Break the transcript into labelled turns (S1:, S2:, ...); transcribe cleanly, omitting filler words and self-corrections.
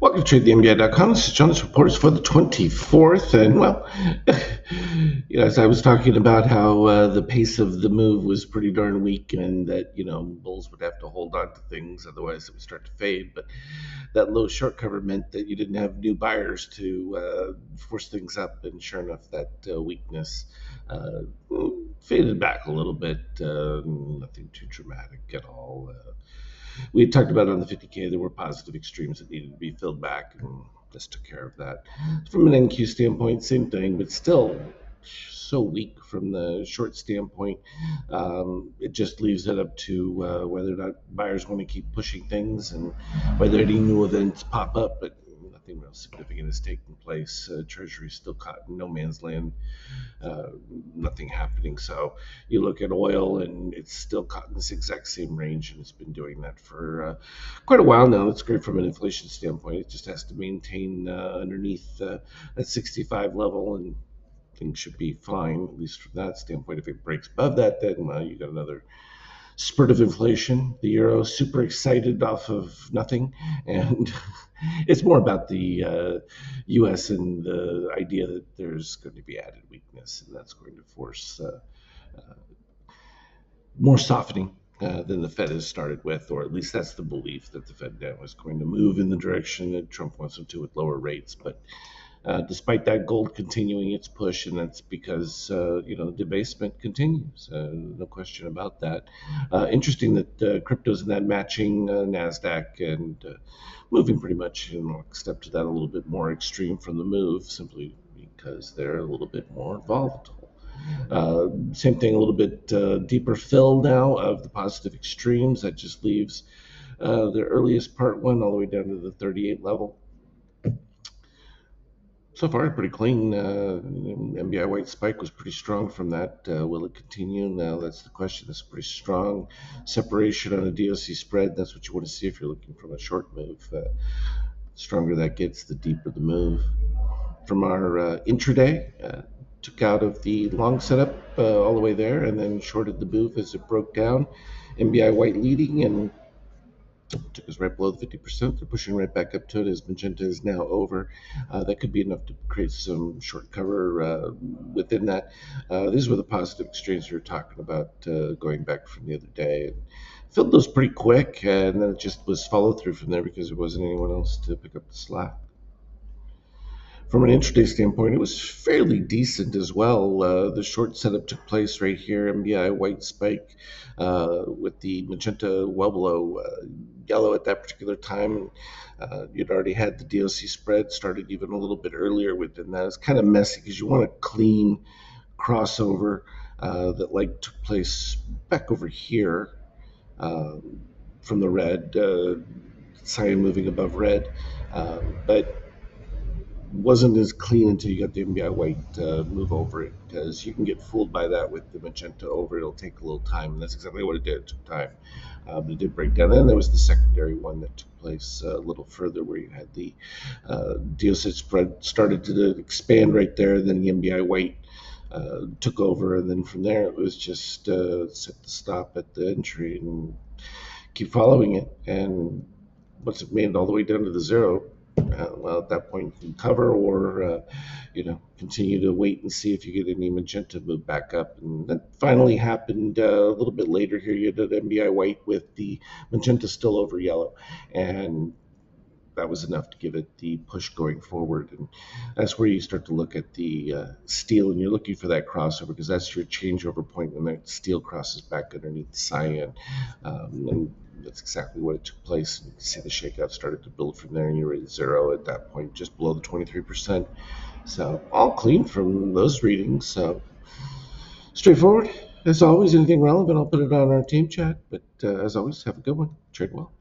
S1: Welcome to TradeTheMBI.com. This is John. This report is for the 24th. And, well, as I was talking about how the pace of the move was pretty darn weak and that, bulls would have to hold on to things, otherwise it would start to fade. But that low short cover meant that you didn't have new buyers to force things up. And sure enough, that weakness faded back a little bit. Nothing too dramatic at all. We had talked about on the 50K, there were positive extremes that needed to be filled back, and this took care of that. From an NQ standpoint, same thing, but still so weak from the short standpoint. It just leaves it up to whether or not buyers want to keep pushing things and whether any new events pop up, but nothing real significant has taken place. Treasury's still caught in no man's land, nothing happening. So you look at oil and it's still caught in this exact same range, and it's been doing that for quite a while now. That's great from an inflation standpoint. It just has to maintain underneath that 65 level, and things should be fine, at least from that standpoint. If it breaks above that, then you got another spurt of inflation. The euro super excited off of nothing, and it's more about the U.S. and the idea that there's going to be added weakness, and that's going to force more softening than the Fed has started with, or at least that's the belief, that the Fed now is going to move in the direction that Trump wants them to with lower rates. But despite that, gold continuing its push, and that's because the debasement continues. No question about that. Interesting that crypto's in that matching Nasdaq and moving pretty much in lockstep to that, a little bit more extreme from the move, simply because they're a little bit more volatile. Same thing, a little bit deeper fill now of the positive extremes. That just leaves the earliest part one all the way down to the 38 level. So far, pretty clean. MBI white spike was pretty strong from that. Will it continue? Now, that's the question. It's pretty strong separation on a DOC spread. That's what you want to see if you're looking from a short move. The stronger that gets, the deeper the move. From our intraday, took out of the long setup all the way there, and then shorted the move as it broke down. MBI white leading, and took us right below the 50%. They're pushing right back up to it as magenta is now over. That could be enough to create some short cover within that. These were the positive extremes we were talking about going back from the other day. And filled those pretty quick, and then it just was follow through from there because there wasn't anyone else to pick up the slack. From an intraday standpoint, it was fairly decent as well. The short setup took place right here, MBI white spike with the magenta well below yellow at that particular time. You'd already had the DOC spread started even a little bit earlier within that. It's kind of messy because you want a clean crossover that took place back over here from the red, cyan moving above red, but wasn't as clean until you got the MBI white move over it, because you can get fooled by that with the magenta over. It'll take a little time, and that's exactly what it did. It took time, but it did break down. And then there was the secondary one that took place a little further, where you had the DOC spread started to expand right there. Then the MBI white took over, and then from there it was just set the stop at the entry and keep following it. And once it made it all the way down to the zero, well, at that point you can cover or continue to wait and see if you get any magenta move back up. And that finally happened a little bit later here. You had an MBI white with the magenta still over yellow, and that was enough to give it the push going forward. And that's where you start to look at the steel, and you're looking for that crossover, because that's your changeover point when that steel crosses back underneath the cyan. And that's exactly what it took place. You can see the shakeout started to build from there, and you're at zero at that point, just below the 23%. So all clean from those readings. So straightforward. As always, anything relevant, I'll put it on our team chat. But as always, have a good one. Trade well.